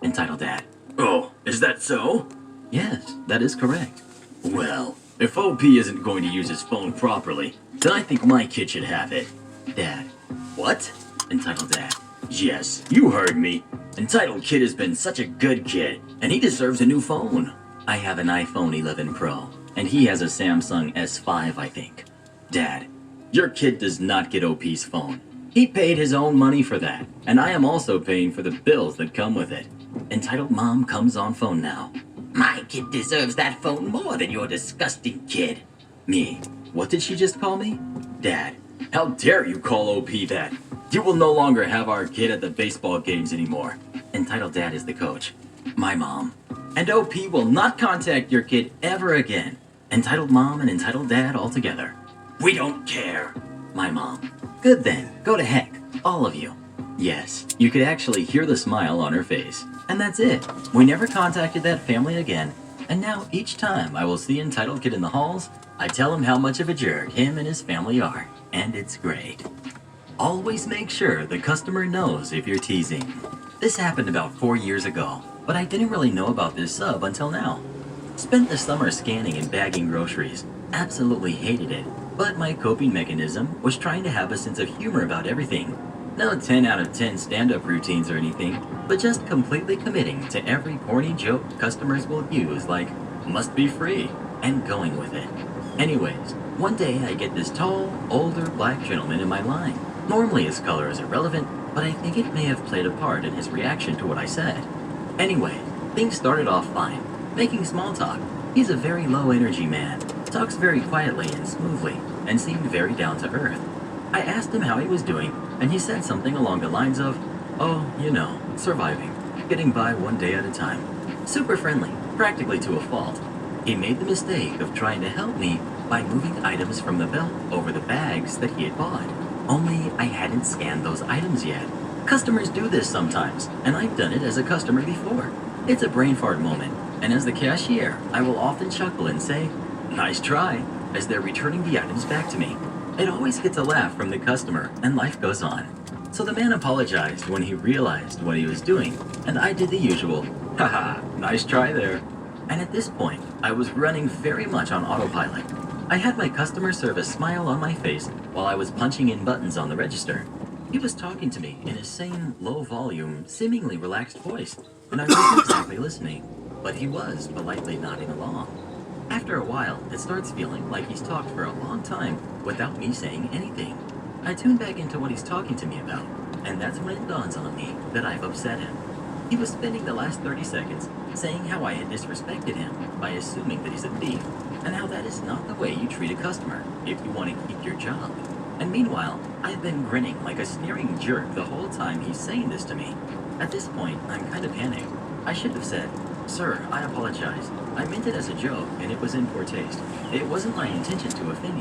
entitled Dad. Oh, is that so? Yes, that is correct. Well, if OP isn't going to use his phone properly, then I think my kid should have it. Dad, What? entitled Dad. Yes, you heard me. Entitled Kid has been such a good kid, and he deserves a new phone. I have an iPhone 11 Pro, and he has a Samsung S5, I think. Dad, your kid does not get OP's phone. He paid his own money for that, and I am also paying for the bills that come with it. Entitled Mom comes on phone now. My kid deserves that phone more than your disgusting kid. Me, what did she just call me? Dad, How dare you call OP that? You will no longer have our kid at the baseball games anymore. entitled Dad is the coach. My mom. And OP will not contact your kid ever again. Entitled Mom and entitled Dad all together. We don't care. My mom. Good then, go to heck, all of you. Yes, you could actually hear the smile on her face. And that's it. We never contacted that family again. And now each time I will see entitled kid in the halls, I tell him how much of a jerk him and his family are. And it's great. Always make sure the customer knows if you're teasing. This happened about 4 years ago, but I didn't really know about this sub until now. Spent the summer scanning and bagging groceries. Absolutely hated it, but my coping mechanism was trying to have a sense of humor about everything. No 10 out of 10 stand-up routines or anything, but just completely committing to every corny joke customers will use like, must be free, and going with it. Anyways, one day I get this tall, older black gentleman in my line. Normally his color is irrelevant, but I think it may have played a part in his reaction to what I said. Anyway, things started off fine, making small talk. He's a very low energy man, talks very quietly and smoothly, and seemed very down to earth. I asked him how he was doing, and he said something along the lines of, oh, you know, surviving, getting by one day at a time. Super friendly, practically to a fault. He made the mistake of trying to help me by moving items from the belt over the bags that he had bought. Only I hadn't scanned those items yet. Customers do this sometimes, and I've done it as a customer before. It's a brain fart moment, and as the cashier, I will often chuckle and say, nice try, as they're returning the items back to me. It always gets a laugh from the customer, and life goes on. So the man apologized when he realized what he was doing, and I did the usual, haha, nice try there. And at this point, I was running very much on autopilot. I had my customer service smile on my face while I was punching in buttons on the register. He was talking to me in his same low volume, seemingly relaxed voice, and I wasn't exactly listening, but he was politely nodding along. After a while, it starts feeling like he's talked for a long time without me saying anything. I tune back into what he's talking to me about, and that's when it dawns on me that I've upset him. He was spending the last 30 seconds saying how I had disrespected him by assuming that he's a thief, and how that is not the way you treat a customer if you want to keep your job. And meanwhile, I've been grinning like a sneering jerk the whole time he's saying this to me. At this point, I'm kind of panicked. I should have said, sir, I apologize. I meant it as a joke, and it was in poor taste. It wasn't my intention to offend you.